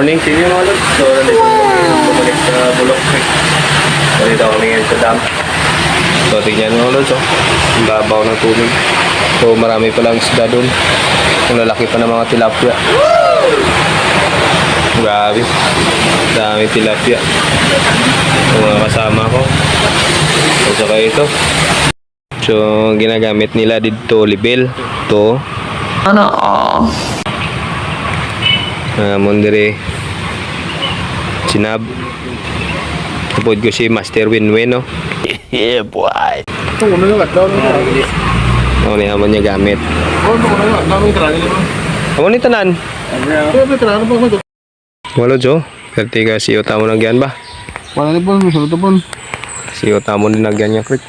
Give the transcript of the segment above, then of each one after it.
Morning, sige mga lods. So, nandito kami bumalik sa Bulok Creek. Nandito kami ngayon sa dam. So, tingnan mga lods, oh. Ang babaw ng tubig. So, marami palang isda doon. Ang lalaki pa ng mga tilapia. Grabe. Dami tilapia. Yung mga kasama ko. At saka ito. So, ginagamit nila dito, libel. Ito. Ano? Mondere sinab tupod ko si Master Winwin, no? Yeah, boy. Ano niya man niya gamit. Ano ni tanan? Walo jo, perti ka si utamo nagyan ba? Wala ni pon, sulit pon. Si utamo din nagyan niya quick.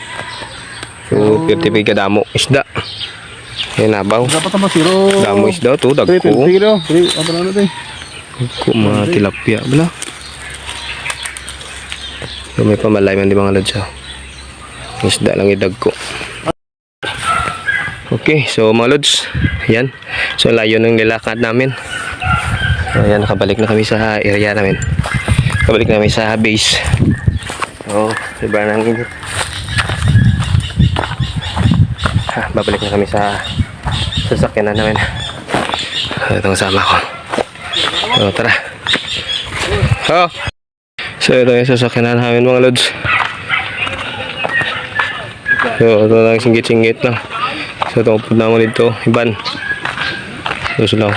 So perti ka damo isda. Nabaw. Dapat tambah siro. Damo isda to dagko. Sige daw, sige, apa na natin? Ko mga tilapia bala. So may pamalay man di mga lods. Isda lang idag ko. Okay, so mga lods, yan. So layo ng nilakad namin. So yan, nakabalik na kami sa area namin. Kabalik na kami sa base. So, iba nang init. Babalik na kami sa sasakyan namin. Itong sama ko. So, tara. Oh. So, ito yung sasakyan namin mga lods. So, ito lang singgit-singgit lang. So, ito upod naman dito. Iban. So, sulaw.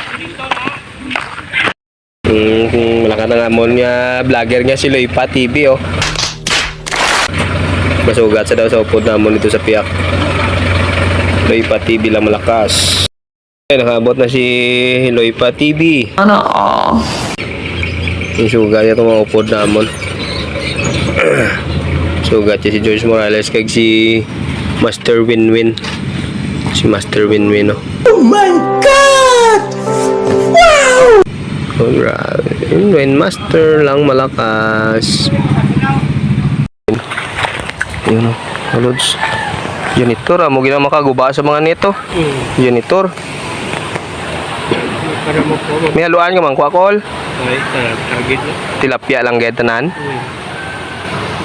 Malakas na amon nga vlogger nga si Loipa TV, oh. Masugat sa daw sa upod naman dito sa piyak. Loipa TV lang malakas. Nakabot na si Loipa TV. Ano? Yung sugat niya itong mga upod naman. Sugat niya si George Morales kag si Master Winwin. Si Master Winwin, oh. Oh my God! Wow! Oh, grabe. Winwin Master lang malakas. Yun, oh. Lods. Janitor, mo gina makaguba sa mga nito. Janitor. May haluan ka man, kwakol? Tilapia lang gaya tanan.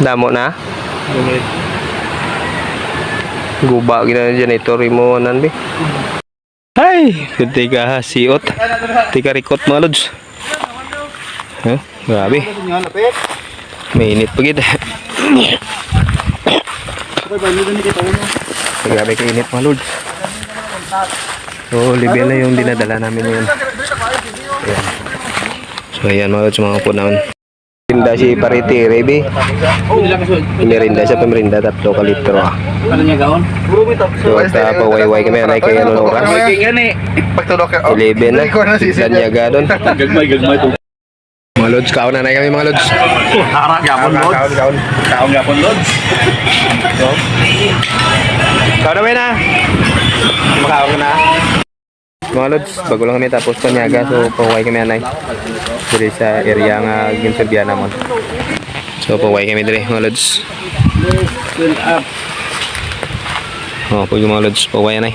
Damo na. Guba gina janitor mo nan bi. Ay, tika siot. Tika rikot mga lods. Grabe. Mainit pa kita. Grabe ka init mga lods. So, libya na yung dinadala namin ngayon. Ayan. So, ayan mga lods, mga po naman. Merinda si Pariti, Rebe. Merinda siya, pamerinda, 3 ka litro. Ano niya gaon? So, at pawayway kami, anay kayo ng oras. 11 na, lanyaga doon. Gagmay. Mga lods, kaon na kami mga lods. Harap yapon lods. Kaon yapon lods. Kaon na ba na? Makaon ka na. Mga lods, bago lang kami tapos panyaga, so pahuway kami anay. Diri sa area nga ginsurbihan namon. So pahuway kami diri mga lods. Oh, pwede mga lods, pahuway anay.